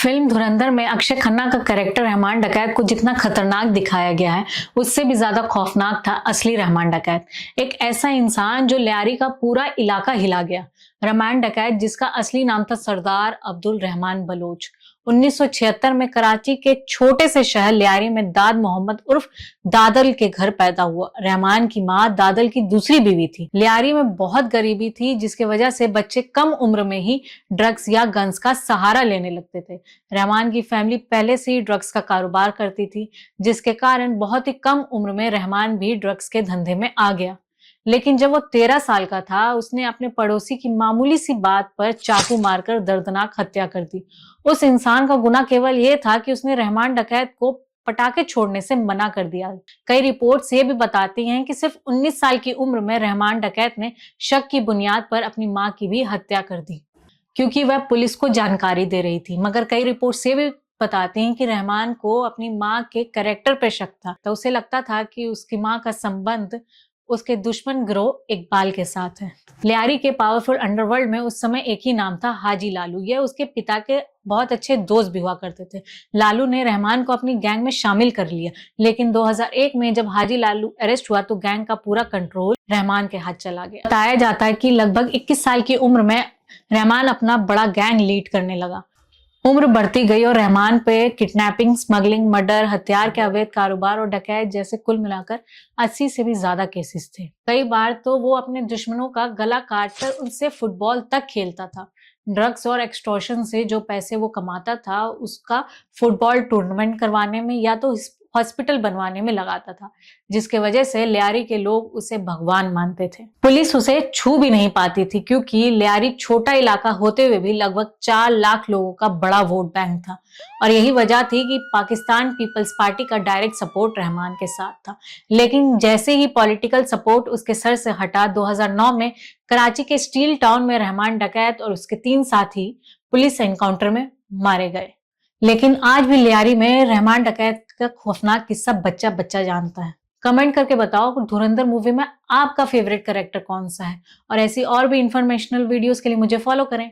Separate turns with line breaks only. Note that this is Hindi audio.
फिल्म धुरंधर में अक्षय खन्ना का कैरेक्टर रहमान डकैत को जितना खतरनाक दिखाया गया है, उससे भी ज्यादा खौफनाक था असली रहमान डकैत। एक ऐसा इंसान जो लियारी का पूरा इलाका हिला गया। रहमान डकैत, जिसका असली नाम था सरदार अब्दुल रहमान बलोच, 1976 में कराची के छोटे से शहर लियारी में दाद मोहम्मद उर्फ दादल के घर पैदा हुआ। रहमान की मां दादल की दूसरी बीवी थी। लियारी में बहुत गरीबी थी, जिसकी वजह से बच्चे कम उम्र में ही ड्रग्स या गन्स का सहारा लेने लगते थे। रहमान की फैमिली पहले से ही ड्रग्स का कारोबार करती थी, जिसके कारण बहुत ही कम उम्र में रहमान भी ड्रग्स के धंधे में आ गया। लेकिन जब वो 13 साल का था, उसने अपने पड़ोसी की मामूली सी बात पर चाकू मारकर दर्दनाक हत्या कर दी। उस इंसान का गुनाह केवल ये था कि उसने रहमान डकैत को पटाखे छोड़ने से मना कर दिया। कई रिपोर्ट्स ये भी बताती हैं कि सिर्फ 19 साल की उम्र में रहमान डकैत ने शक की बुनियाद पर अपनी मां की भी हत्या कर दी, क्योंकि वह पुलिस को जानकारी दे रही थी। मगर कई रिपोर्ट्स ये भी बताती हैं कि रहमान को अपनी मां के कैरेक्टर पर शक था। तो उसे लगता था कि उसकी मां का संबंध उसके दुश्मन गिरोह इकबाल के साथ है। लियारी के पावरफुल अंडरवर्ल्ड में उस समय एक ही नाम था, हाजी लालू। यह उसके पिता के बहुत अच्छे दोस्त भी हुआ करते थे। लालू ने रहमान को अपनी गैंग में शामिल कर लिया, लेकिन 2001 में जब हाजी लालू अरेस्ट हुआ तो गैंग का पूरा कंट्रोल रहमान के हाथ चला गया। बताया जाता है कि लगभग 21 साल की उम्र में रहमान अपना बड़ा गैंग लीड करने लगा। उम्र बढ़ती गई और रहमान पे किडनैपिंग, स्मगलिंग, मर्डर, हथियार के अवैध कारोबार और डकैत जैसे कुल मिलाकर 80 से भी ज्यादा केसेस थे। कई बार तो वो अपने दुश्मनों का गला काटकर उनसे फुटबॉल तक खेलता था। ड्रग्स और एक्सटॉर्शन से जो पैसे वो कमाता था, उसका फुटबॉल टूर्नामेंट करवाने में या तो हॉस्पिटल बनवाने में लगाता था, जिसके वजह से लियारी के लोग उसे भगवान मानते थे। पुलिस उसे छू भी नहीं पाती थी, क्योंकि लियारी छोटा इलाका होते हुए भी लगभग 4 लाख लोगों का बड़ा वोट बैंक था। और यही वजह थी कि पाकिस्तान पीपल्स पार्टी का डायरेक्ट सपोर्ट रहमान के साथ था। लेकिन जैसे ही पॉलिटिकल सपोर्ट उसके सर से हटा, 2009 में कराची के स्टील टाउन में रहमान डकैत और उसके 3 साथी पुलिस एनकाउंटर में मारे गए। लेकिन आज भी लियारी में रहमान डकैत का खौफनाक किस्सा बच्चा बच्चा जानता है। कमेंट करके बताओ कि धुरंधर मूवी में आपका फेवरेट कैरेक्टर कौन सा है। और ऐसी और भी इंफॉर्मेशनल वीडियोस के लिए मुझे फॉलो करें।